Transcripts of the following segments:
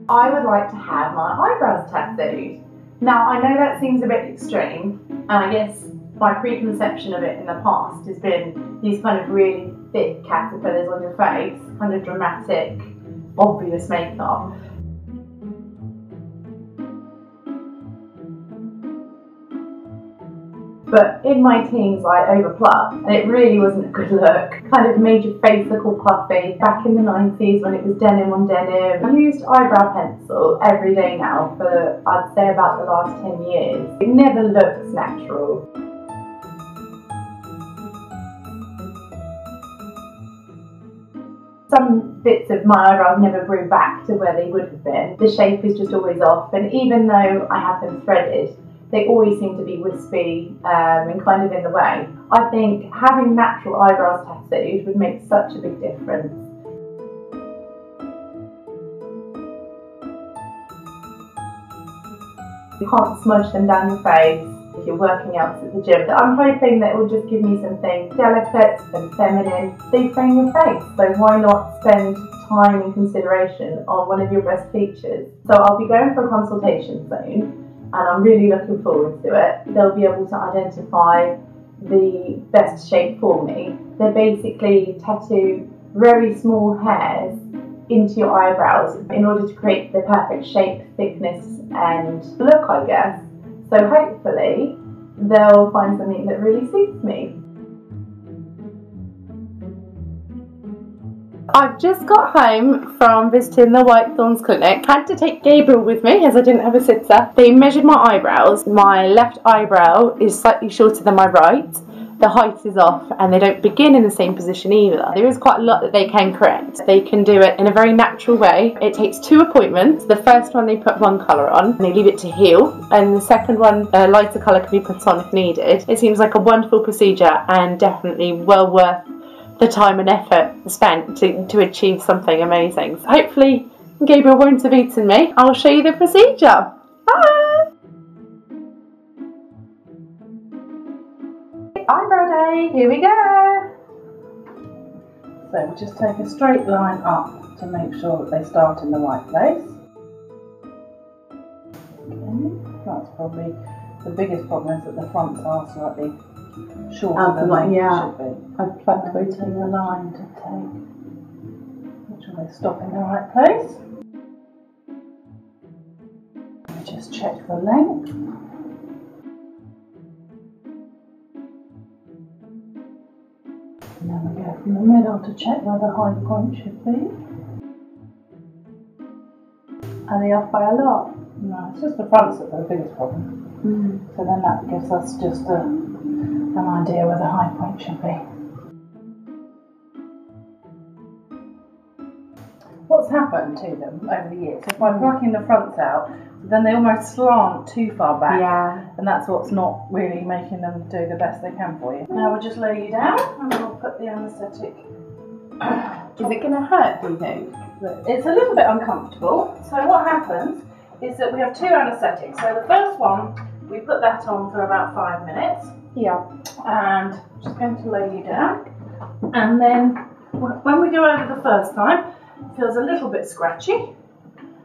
I would like to have my eyebrows tattooed. Now, I know that seems a bit extreme, and I guess my preconception of it in the past has been these kind of really thick caterpillars on your face, kind of dramatic, obvious makeup. But in my teens, I overplucked, and it really wasn't a good look. Kind of made your face look all puffy. Back in the 90s when it was denim on denim. I used eyebrow pencil every day now for, I'd say, about the last 10 years. It never looks natural. Some bits of my eyebrows never grew back to where they would have been. The shape is just always off, and even though I have them threaded, they always seem to be wispy and kind of in the way. I think having natural eyebrows tattooed would make such a big difference. You can't smudge them down your face if you're working out at the gym. I'm hoping that it will just give me something delicate and feminine. They frame your face, so why not spend time and consideration on one of your best features? So I'll be going for a consultation soon, and I'm really looking forward to it. They'll be able to identify the best shape for me. They basically tattoo very small hairs into your eyebrows in order to create the perfect shape, thickness and look, I guess. So hopefully they'll find something that really suits me. I've just got home from visiting the Whitethorn Clinic. Had to take Gabriel with me as I didn't have a sitter. They measured my eyebrows. My left eyebrow is slightly shorter than my right. The height is off and they don't begin in the same position either. There is quite a lot that they can correct. They can do it in a very natural way. It takes 2 appointments. The first one they put one colour on and they leave it to heal, and the second one a lighter colour can be put on if needed. It seems like a wonderful procedure and definitely well worth the time and effort spent to achieve something amazing. So hopefully Gabriel won't have eaten me. I'll show you the procedure. Bye! Eyebrow day, here we go. So we just take a straight line up to make sure that they start in the right place. Okay, that's probably the biggest problem, is that the fronts are slightly shorter than they should be. I've plucked and take a line to make sure they stop in the right place. We just check the length. And then we go from the middle to check where the high point should be. Are they off by a lot? No, it's just the fronts that are the biggest problem. So then that gives us just an idea where the high point should be. What's happened to them over the years is by plucking the fronts out, then they almost slant too far back. Yeah. And that's what's not really making them do the best they can for you. Now we'll just lay you down and we'll put the anaesthetic. Is it going to hurt, do you think? It's a little bit uncomfortable. So what happens is that we have 2 anaesthetics. So the first one, we put that on for about 5 minutes. Yeah. And I'm just going to lay you down. And then when we go over the first time, it feels a little bit scratchy.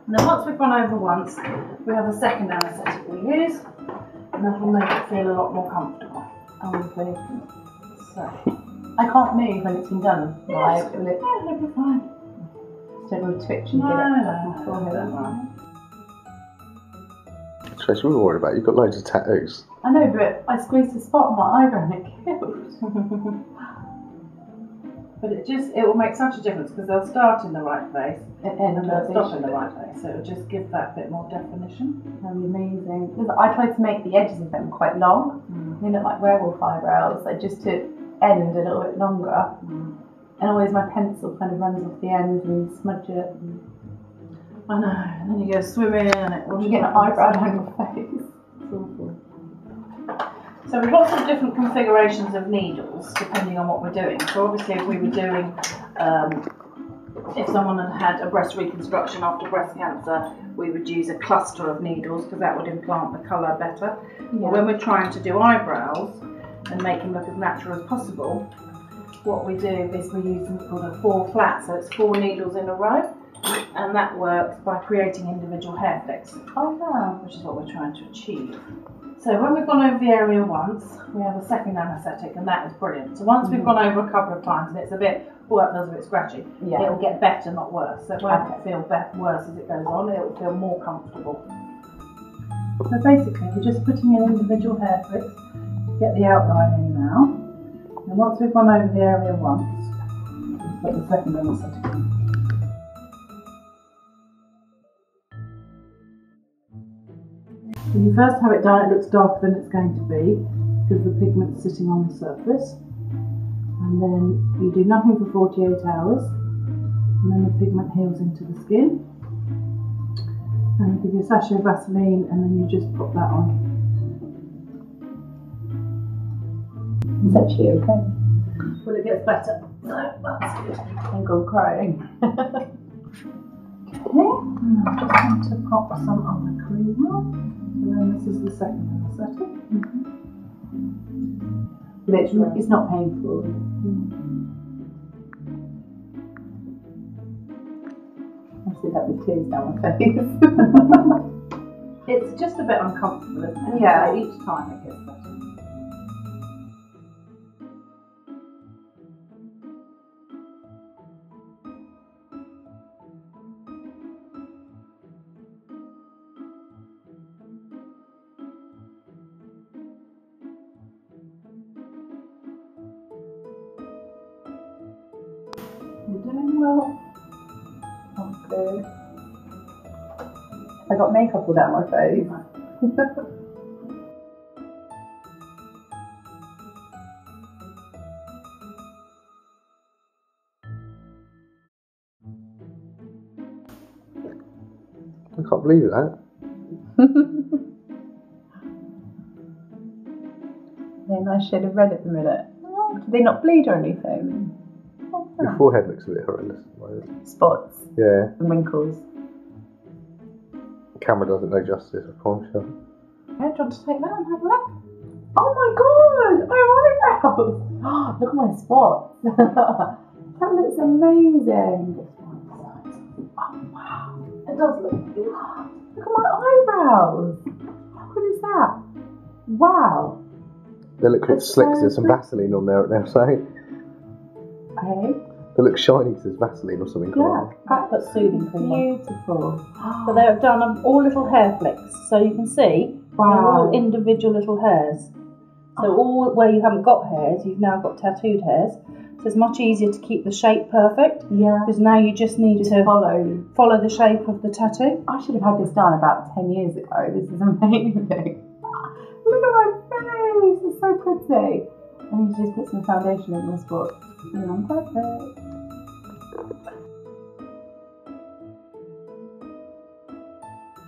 And then once we've gone over once, we have a second anaesthetic we use, and that will make it feel a lot more comfortable. So I can't move when it's been done. Yes. Right? Will it? Yeah, it'll be fine. So it will twitch and No, get it. no, don't worry. Tracy, we were worried about you. You've got loads of tattoos. I know, but I squeezed a spot on my eyebrow and it killed. But it will make such a difference because they'll start in the right place and they'll stop in the right place. So it'll just give that bit more definition. That'd be amazing. Because I tried to make the edges of them quite long. They look like werewolf eyebrows, like just to end a little bit longer. And always my pencil kind of runs off the end and smudge it. I know, and then you go swimming and it You get an eyebrow down your face. It's awful. So we've got some different configurations of needles depending on what we're doing. So obviously if we were doing, if someone had had a breast reconstruction after breast cancer, we would use a cluster of needles because that would implant the colour better. Yeah. But when we're trying to do eyebrows and make them look as natural as possible, what we do is we use something called a 4 flat, so it's 4 needles in a row. and that works by creating individual hair flicks, Oh wow. which is what we're trying to achieve. So when we've gone over the area once, we have a second anaesthetic, and that is brilliant. So once we've gone over a couple of times and it's a bit, that feels a bit scratchy, it'll get better, not worse. So it won't feel worse as it goes on, it will feel more comfortable. So basically we're just putting in individual hair flicks to get the outline in now. And once we've gone over the area once, we've got the second anaesthetic in. When you first have it done, it looks darker than it's going to be because the pigment's sitting on the surface. And then you do nothing for 48 hours, and then the pigment heals into the skin. And you give you a sachet of Vaseline, and then you just put that on. Is that you okay? Well, it gets better, so that's good. I'm going crying. Okay, and I'm just going to pop some other cream on. And then this is the second anaesthetic. Literally, it's not painful. I see that with tears down my face. It's just a bit uncomfortable, isn't it? Yeah. So each time it gets better. You're doing well. Oh, good. I got makeup all down my face. I can't believe that. They're a nice shade of red at the minute. Do they not bleed or anything? Your forehead looks a bit horrendous at the moment. Spots Yeah, and wrinkles. the camera doesn't do justice, I promise you. Yeah, do you want to take that and have a look? Oh my god! My eyebrows! Look at my spots! That looks amazing! Oh wow! It does look good. Look at my eyebrows! How good is that? Wow! They look a bit That's slick, so there's some pretty. Vaseline on there, they're saying. Hey? They look shiny because there's Vaseline or something. Yeah, That's soothing cream. beautiful. So they've done all little hair flicks, so you can see they're all Wow. individual little hairs. So all where you haven't got hairs, you've now got tattooed hairs. So it's much easier to keep the shape perfect Yeah. because now you just need to follow the shape of the tattoo. I should have had this done about 10 years ago. This is amazing. Look at my face. It's so pretty. I need to just put some foundation in my spots. And I'm perfect.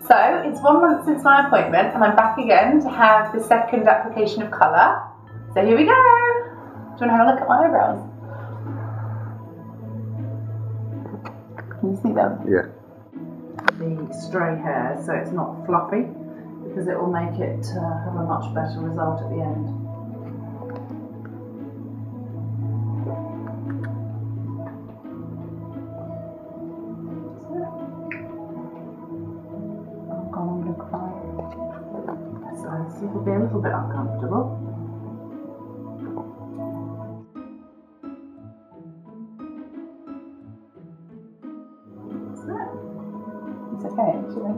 So it's 1 month since my appointment and I'm back again to have the second application of colour. So here we go. Do you want to have a look at my eyebrows? Can you see them? Yeah. The stray hair, so it's not fluffy, because it will make it have a much better result at the end. So it'll be a little bit uncomfortable. It's okay, actually.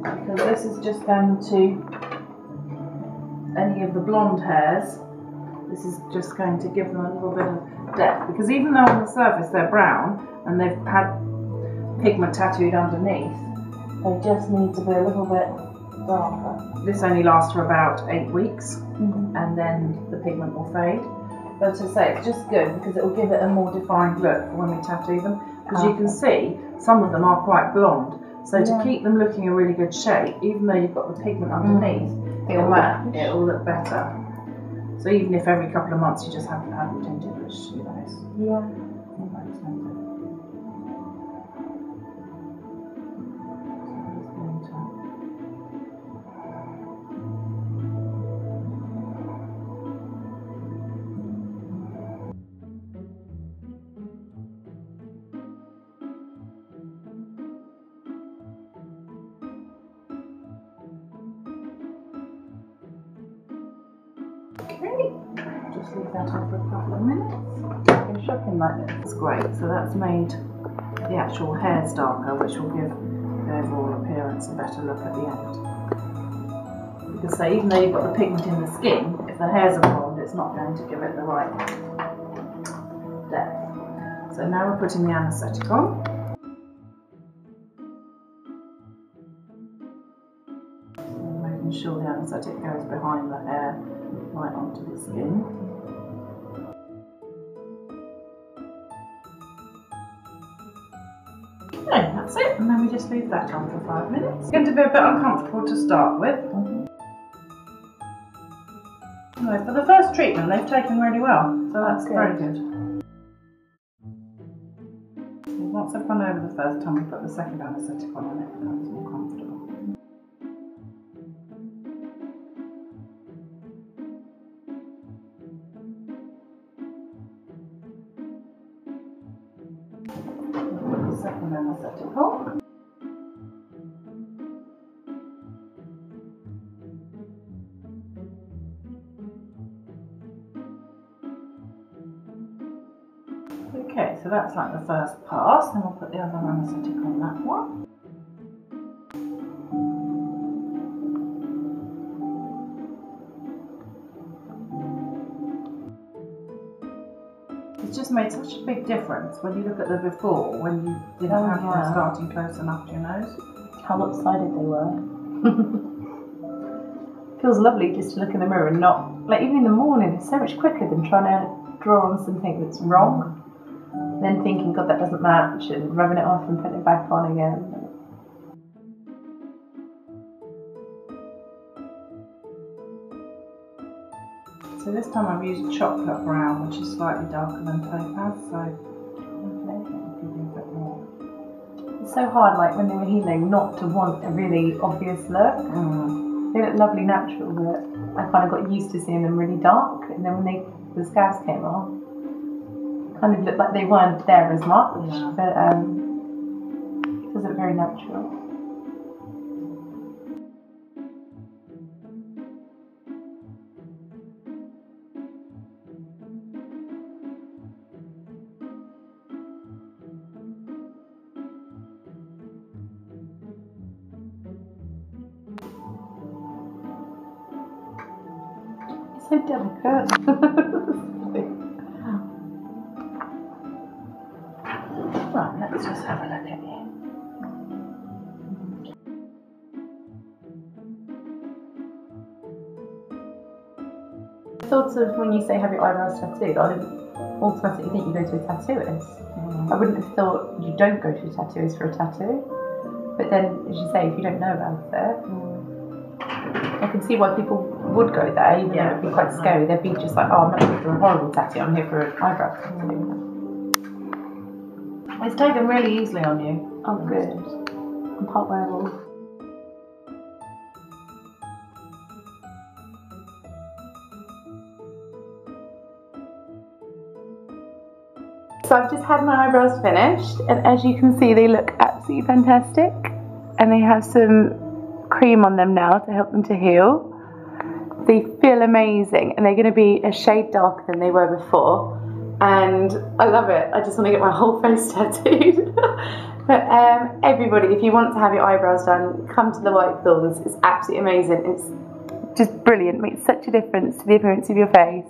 Because this is just going to, any of the blonde hairs, this is just going to give them a little bit of depth. Because even though on the surface they're brown and they've had pigment tattooed underneath, they just need to be a little bit darker. This only lasts for about 8 weeks and then the pigment will fade. But as I say, it's just good because it will give it a more defined look for when we tattoo them. Because you can see some of them are quite blonde. So to keep them looking a really good shape, even though you've got the pigment underneath, it'll look better. So even if every couple of months you just have to have it tinted, which, you know, Just leave that on for a couple of minutes. It's shocking like this. That's great. So that's made the actual hairs darker, which will give the overall appearance a better look at the end. Because say, even though you've got the pigment in the skin, if the hairs are formed, it's not going to give it the right depth. So now we're putting the anaesthetic on. Making sure the anaesthetic goes behind the hair, right onto the skin. Okay, that's it, and then we just leave that on for 5 minutes. It's going to be a bit uncomfortable to start with. Anyway, for the first treatment, they've taken really well, so that's very good. So once I've gone over the first time, we put the second anaesthetic on and it becomes more comfortable. Put the second anaesthetic on. Okay, so that's like the first pass, then we'll put the other anaesthetic on that one. It's just made such a big difference when you look at the before, when you didn't have them starting close enough to your nose. How lopsided they were. Feels lovely just to look in the mirror and not, like even in the morning, it's so much quicker than trying to draw on something that's wrong. Then thinking, God, that doesn't match, and rubbing it off and putting it back on again. So this time I've used chocolate brown, which is slightly darker than topaz, so Okay. give you a bit more. It's so hard, like when they were healing, not to want a really obvious look. They look lovely natural, but I kind of got used to seeing them really dark, and then when the scabs came off, kind of looked like they weren't there as much, but it does look very natural. It's so delicate. Right, let's just have a look at you. Thoughts of when you say have your eyebrows tattooed, I didn't automatically think you go to a tattooist. I wouldn't have thought you don't go to a tattooist for a tattoo. But then, as you say, if you don't know about it, I can see why people would go there, even though it'd be quite scary. They'd be just like, oh, I'm not here for a horrible tattoo, I'm here for an eyebrow tattoo. It's taken really easily on you. Oh, good. I'm part werewolf. So I've just had my eyebrows finished, and as you can see, they look absolutely fantastic. And they have some cream on them now to help them to heal. They feel amazing, and they're going to be a shade darker than they were before. And I love it. I just want to get my whole face tattooed. But everybody, if you want to have your eyebrows done, come to the Whitethorns. It's absolutely amazing. It's just brilliant. It makes such a difference to the appearance of your face.